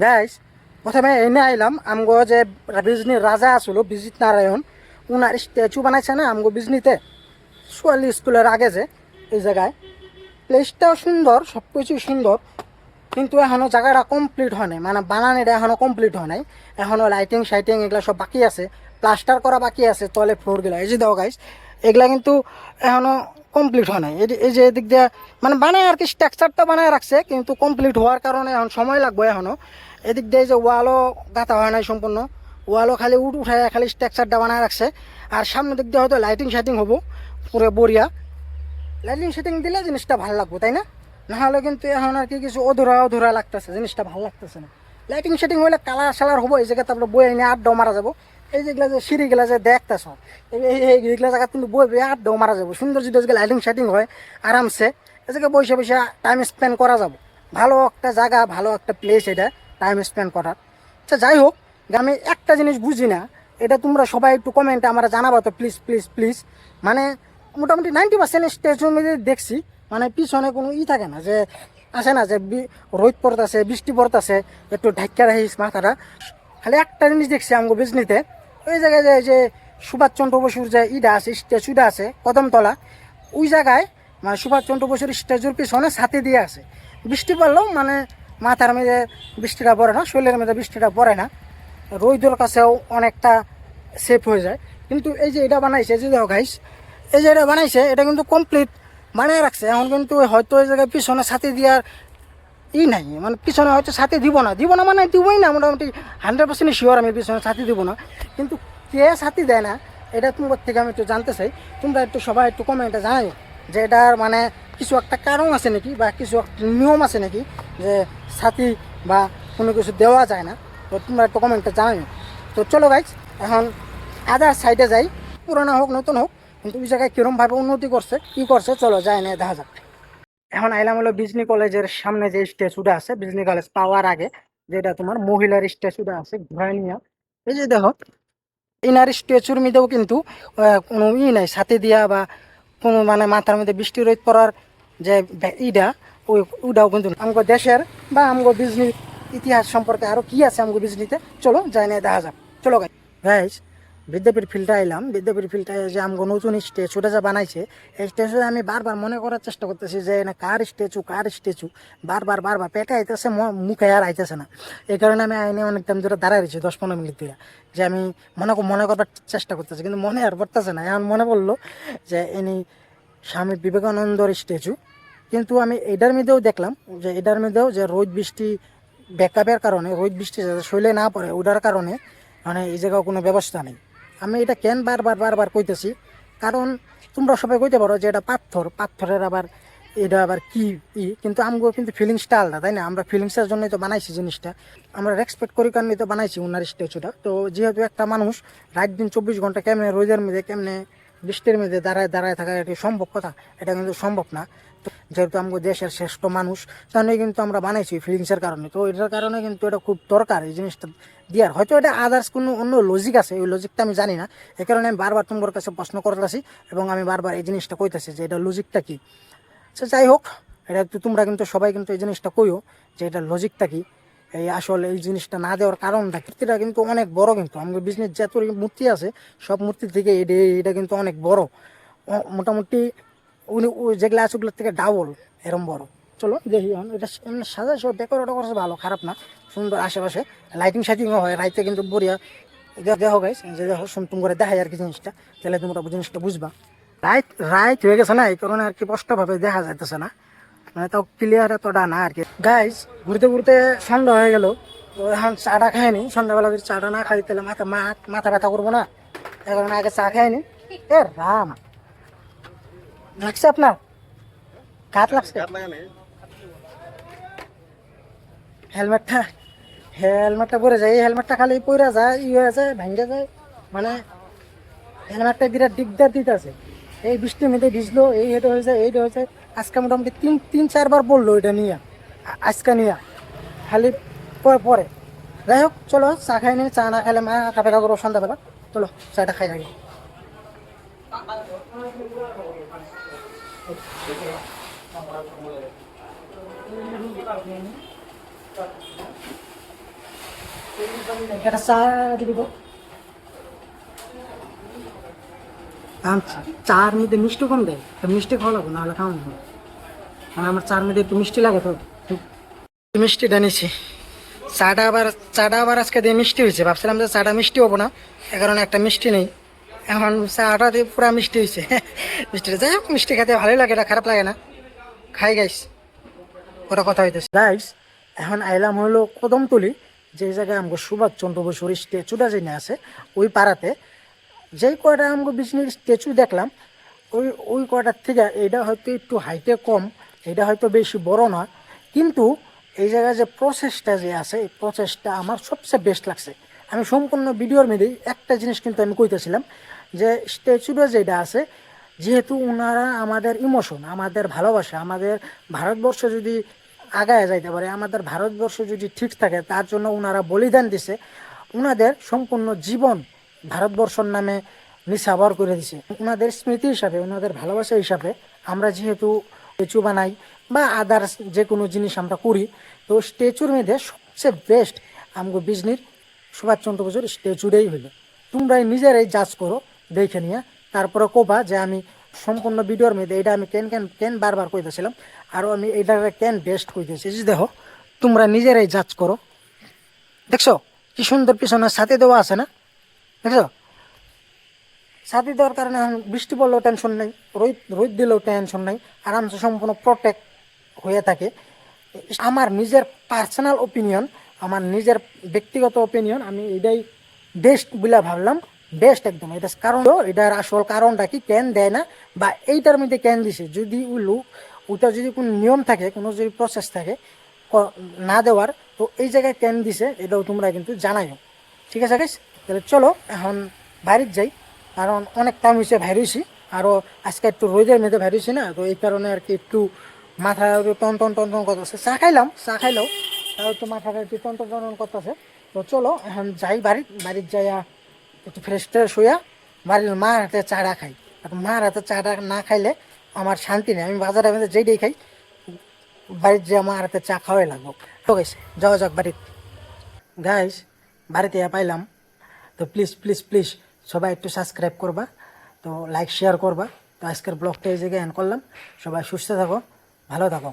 Guys, প্রথমে এনে আইলাম আমগো যে বিজনির রাজা আসলো বিজিত নারায়ণ, উনার স্ট্যাচু বানাইছে না আমগো বিজনিতে সোয়ালি স্কুলের আগে যে এই জায়গায়। প্লেসটাও সুন্দর, সব কিছুই সুন্দর, কিন্তু এখনও জায়গাটা কমপ্লিট হয় নাই, মানে বানানোটা এখনও কমপ্লিট হয় নাই। এখনও লাইটিং শাইটিং এগুলো সব বাকি আছে, প্লাস্টার করা বাকি আছে তলে ফ্লোরগুলো। এই যে দাও গাইস, এগুলা কিন্তু এখনও কমপ্লিট হয় নাই। এই যে এদিক দিয়ে মানে বানায় আর কি, স্ট্রাকচারটা বানায় রাখছে, কিন্তু কমপ্লিট হওয়ার কারণে এখন সময় লাগবে এখনও। এদিক দিয়ে যে ওয়ালও গাঁথা হয় নাই সম্পূর্ণ, ওয়ালও খালি উঠায় খালি স্ট্রাকচারটা বানায় রাখছে। আর সামনের দিক দিয়ে হয়তো লাইটিং শাইটিং হবো পুরো বড়িয়া। লাইটিং শাইটিং দিলে জিনিসটা ভালো লাগবো, তাই না? নাহলে কিন্তু এখন আর কি কিছু অধুরা অধুরা লাগতেছে, জিনিসটা ভালো লাগতেছে না। লাইটিং সেটিং হলে কালার সালার হবো, এই জায়গায় তারপরে বই এনে আড্ডাও মারা যাবো। এই যেগুলা যে সিঁড়িগুলা যে দেখতেছ, এইগুলা জায়গা কিন্তু বই বই আড্ডাও মারা যাবো। সুন্দর যদি আজকে লাইটিং সেটিং হয় আরামসে এই জায়গায় বসে বসে টাইম স্পেন্ড করা যাবো। ভালো একটা জায়গা, ভালো একটা প্লেস এটা টাইম স্পেন্ড করার। আচ্ছা যাই হোক, আমি একটা জিনিস বুঝি না, এটা তোমরা সবাই একটু কমেন্টে আমরা জানাবো তো প্লিজ প্লিজ প্লিজ। মানে মোটামুটি 90% স্টেজের মধ্যে দেখছি মানে পিছনে কোনো থাকে না, যে আসে না যে রোদ পড়তেছে বৃষ্টি পড়তেছে একটু ঢাক্কা রাখিস মাথাটা। খালি একটা জিনিস দেখছি আমগো বিজনিতে, ওই জায়গায় যে সুভাষচন্দ্র বসুর যে আছে স্ট্যাচুটা আছে কদমতলা, ওই জায়গায় মানে সুভাষচন্দ্র বসুর স্ট্যাচুর পিছনে ছাতি দিয়ে আছে। বৃষ্টি পড়লেও মানে মাথার মধ্যে বৃষ্টিটা পড়ে না, শরীরের মধ্যে বৃষ্টিটা পড়ে না, রোদের কাছেও অনেকটা সেফ হয়ে যায়। কিন্তু এই যে এটা বানাইছে, যে দেখো গাইস, এই যে এটা বানাইছে এটা কিন্তু কমপ্লিট বানিয়ে রাখছে। এখন কিন্তু হয়তো এই জায়গায় পিছনে ছাতি দেওয়ার নাই, মানে পিছনে হয়তো ছাতি দিব না মানে দিবই না, মোটামুটি 100% শিওর আমি পিছনে ছাতি দিব না। কিন্তু কে ছাতি দেয় না এটা তোমার থেকে আমি একটু জানতে চাই। তোমরা একটু সবাই একটু কমেন্টে জানাই যে এটার মানে কিছু একটা কারণ আছে নাকি, বা কিছু একটা নিয়ম আছে নাকি যে ছাতি বা কোনো কিছু দেওয়া যায় না। তো তোমরা একটু কমেন্টে জানাই। তো চলো গাইজ, এখন আদার সাইডে যাই, পুরানো হোক নতুন হোক, কিন্তু ওই জায়গায় কীরমভাবে উন্নতি করছে কী করছে চলো যাই না দেখা যাক। এখন আইলাম হলো বিজনি কলেজের সামনে যে স্ট্যাচুটা আছে, বিজনি কলেজ পাওয়ার আগে যেটা তোমার মহিলার স্ট্যাচুটা আছে ঘুরাই নিয়ে। এই যে দেখো, ইনার স্ট্যাচুর মধ্যেও কিন্তু কোনো নাই ছাতি দিয়া বা কোনো মানে মাথার মধ্যে বৃষ্টি রোদ পড়ার যে ইটা, ওইটাও কিন্তু আমগো দেশের বা আমগো বিজনির ইতিহাস সম্পর্কে আরো কি আছে আমগো বিজনিতে চলো যাই না দেখা যাক। চলো গাইস, বিদ্যাপীঠ ফিল্ডে আইলাম। বিদ্যাপীঠ ফিল্ডে যে আমগো নতুন স্ট্যাচুটা যে বানাইছে, এই স্ট্যাচু আমি বারবার মনে করার চেষ্টা করতেছি যে না কার স্ট্যাচু কার স্ট্যাচু, বারবার বারবার পেটে আইতেছে, মুখে আর আইতেছে না। এই কারণে আমি আইনে অনেক টাইম ধরে দাঁড়াই রয়েছি 10-15 মিনিট ধরে, যে আমি মনে করবার চেষ্টা করতেছি, কিন্তু মনে আর পড়তেছে না। এখন মনে পড়লো যে ইনি স্বামী বিবেকানন্দর স্ট্যাচু। কিন্তু আমি এটার মধ্যেও দেখলাম যে এটার মধ্যেও যে রোদ বৃষ্টি ব্যাকআপের কারণে, রোদ বৃষ্টি যাতে শৈলে না পড়ে ওটার কারণে মানে এই জায়গায় কোনো ব্যবস্থা নেই। আমি এটা কেন বারবার বারবার কইতেছি, কারণ তোমরা সবাই কইতে পারো যে এটা পাথরের আবার এটা আবার কি কিন্তু আমগো কিন্তু ফিলিংসটা আলাদা, তাই না? আমরা ফিলিংসের জন্যই তো বানাইছি জিনিসটা, আমরা রেসপেক্ট করি কারণেই তো বানাইছি ওনার স্ট্যাচুটা। তো যেহেতু একটা মানুষ রাত দিন 24 ঘন্টা কেমনে রোদের মধ্যে কেমনে বৃষ্টির মধ্যে দাঁড়ায় দাঁড়ায় থাকা এটি সম্ভব কথা? এটা কিন্তু সম্ভব না। তো যেহেতু আমাদের দেশের শ্রেষ্ঠ মানুষ, তাহলে কিন্তু আমরা বানাইছি ফিলিংসের কারণে। তো এটার কারণে কিন্তু এটা খুব দরকার এই জিনিসটা দেওয়ার। হয়তো এটা আদার্স কোনো অন্য লজিক আছে, ওই লজিকটা আমি জানি না। এই কারণে আমি বারবার তোমার কাছে প্রশ্ন করতেছি এবং আমি বারবার এই জিনিসটা কইতেছি যে এটা লজিকটা কি। আচ্ছা যাই হোক, এটা একটু তোমরা কিন্তু সবাই কিন্তু এই জিনিসটা কইও যে এটা লজিকটা কি, এই আসলে এই জিনিসটা না দেওয়ার কারণটা। কীর্তিটা কিন্তু অনেক বড়, কিন্তু আমাদের বিজনেস যত মূর্তি আছে সব মূর্তি থেকে এটা কিন্তু অনেক বড়, মোটামুটি উনি যেগুলো আছে ওগুলোর থেকে ডাবল এরম বড়। চলো দেখি এখন এটা সাজাইছে, ডেকোরেট করছে ভালো, খারাপ না, সুন্দর। আশেপাশে লাইটিং সাইটিংও হয় রাইতে কিন্তু বড়িয়া। দেখো গাইস, যে দেখো সুন্দর করে দেখাই আর কি জিনিসটা, তাহলে তোমরা জিনিসটা বুঝবা। রাইট রাইট হয়ে গেছে না, এই কারণে আর কি স্পষ্টভাবে দেখা যাইতেছে না, মানে তাও ক্লিয়ার এতটা না আর কি। গাইস, ঘুরতে ঘুরতে সন্ধ্যা হয়ে গেল, তো এখন চাটা খাইনি। সন্ধ্যাবেলা যদি চাটা না খাই তাহলে মাথা ব্যথা করবো না, এই কারণে আগে চা খাইনি। এ রাম, লাগছে আপনার কাত লাগছে? হেলমেটটা হেলমেটটা পরে যায়, এই হেলমেটটা খালি পরে যায় হয়ে যায় ভেঙে যায়, মানে হেলমেটটা বিরাট দিকদার দিতেছে। এই বৃষ্টির মধ্যে ভিজলো, এই এটা হয়েছে এইটা হয়েছে। আজকে মোটামুটি তিন চারবার পড়লো এটা নিয়ে, আজকে নিয়ে খালি পরে। যাই হোক চলো চা খাই নি, চা না খাইলে মা কাপে করবো সন্ধ্যাবেলা। চলো চাটা খাই থাকি। একটা চা দিব। চার মধ্যে মিষ্টি কম দেয়, তো মিষ্টি খাওয়া লাগবে, নাহলে খাওয়া লাগবে। আর আমার চার মধ্যে একটু মিষ্টি লাগে, তো মিষ্টিটা নিছি। চাটা আবার আজকে দিয়ে মিষ্টি হয়েছে, ভাবছিলাম যে চাটা মিষ্টি হবো না, এ কারণে একটা মিষ্টি নেই। এখন চাটা দিয়ে পুরা মিষ্টি হয়েছে। মিষ্টিটা যাই হোক, মিষ্টি খেতে ভালোই লাগে, এটা খারাপ লাগে না, খাই গাইস। ওটা কথা হইতেছে গাইস। এখন আইলাম হলো কদমতলি, যে জায়গায় আমাকে সুভাষচন্দ্র বসুর স্ট্যাচুটা যেখানে আছে, ওই পাড়াতে। যেই কয়টা আমাকে বিজনেস স্ট্যাচু দেখলাম, ওই ওই কয়টার থেকে এইটা হয়তো একটু হাইটে কম, এটা হয়তো বেশি বড় না, কিন্তু এই জায়গায় যে প্রসেসটা যে আছে, এই প্রসেসটা আমার সবচেয়ে বেস্ট লাগছে। আমি সম্পূর্ণ ভিডিওর মধ্যেই একটা জিনিস কিন্তু আমি কইতেছিলাম, যে স্ট্যাচুটা যেটা আছে, যেহেতু ওনারা আমাদের ইমোশন, আমাদের ভালোবাসা, আমাদের ভারতবর্ষ যদি আগায় যাইতে পারে, আমাদের ভারতবর্ষ যদি ঠিক থাকে, তার জন্য ওনারা বলিদান দিছে, ওনাদের সম্পূর্ণ জীবন ভারতবর্ষর নামে নিছাবর করে দিছে। ওনাদের স্মৃতি হিসাবে, ওনাদের ভালোবাসা হিসাবে আমরা যেহেতু স্ট্যাচু বানাই বা আদার্স যে কোনো জিনিস আমরা করি, তো স্ট্যাচুর মধ্যে সবচেয়ে বেস্ট আমগো বিজনির সুভাষচন্দ্র বসুর স্ট্যাচুটাই হইলো। তোমরা নিজেরাই জাজ করো দেখে নিয়ে, তারপরে কোবা যে আমি সম্পূর্ণ ভিডিওর মধ্যে এটা আমি কেন কেন কেন বারবার কইতেছিলাম, আরও আমি এটাকে কেন বেস্ট কইতেছি। দেখো, তোমরা নিজেরাই জাজ করো। দেখছো কি সুন্দর পিছনে ছাতি দেওয়া আছে না? দেখছো, ছাতি দেওয়ার কারণে এখন বৃষ্টি পড়লেও টেনশন নেই, রোদ রোদ দিলেও টেনশন নেই, আরামসে সম্পূর্ণ প্রোটেক্ট হয়ে থাকে। আমার নিজের পার্সোনাল ওপিনিয়ন, আমার নিজের ব্যক্তিগত ওপিনিয়ন, আমি এটাই বেস্ট বলে ভাবলাম। বেস্ট একদম এটা। কারণ এটার আসল কারণটা কি, কেন দেয় না বা এইটার মধ্যে কেন দিছে, যদি ওই লোক ওটা যদি কোনো নিয়ম থাকে, কোনো যদি প্রসেস থাকে না দেওয়ার, তো এই জায়গায় কেন দিছে এটাও তোমরা কিন্তু জানাইও। ঠিক আছে গাইস, তাহলে চলো এখন বাইরে যাই, কারণ অনেক টাইম হয়েছে বাইরে হয়েছি, আরও আজকে একটু রোদের মধ্যে বাইরে হয়েছি না, তো এই কারণে আর কি একটু মাথা টন টন টন টন করতেছে। চা খাইলাও, তাও একটু মাথাটা একটু টন টন টন টন করতেছে। তো চলো এখন যাই বাড়ির যাইয়া একটু ফ্রেশ ট্রেশ হইয়া বাড়ির মার হাতে চাটা খাই। আর মার হাতে চাটা না খাইলে আমার শান্তি নেই। আমি বাজারে মধ্যে যেইটাই খাই, বাড়ির যে আমার হাতে চা খাওয়াই লাগবো। তো গাইস যাওয়া যাক বাড়িতে। গাইস বাড়িতে পাইলাম, তো প্লিজ প্লিজ প্লিজ সবাই একটু সাবস্ক্রাইব করবা, তো লাইক শেয়ার করবা। তো আজকের ব্লগটা এই জায়গায় এন্ড করলাম। সবাই সুস্থ থাকো, ভালো থাকো।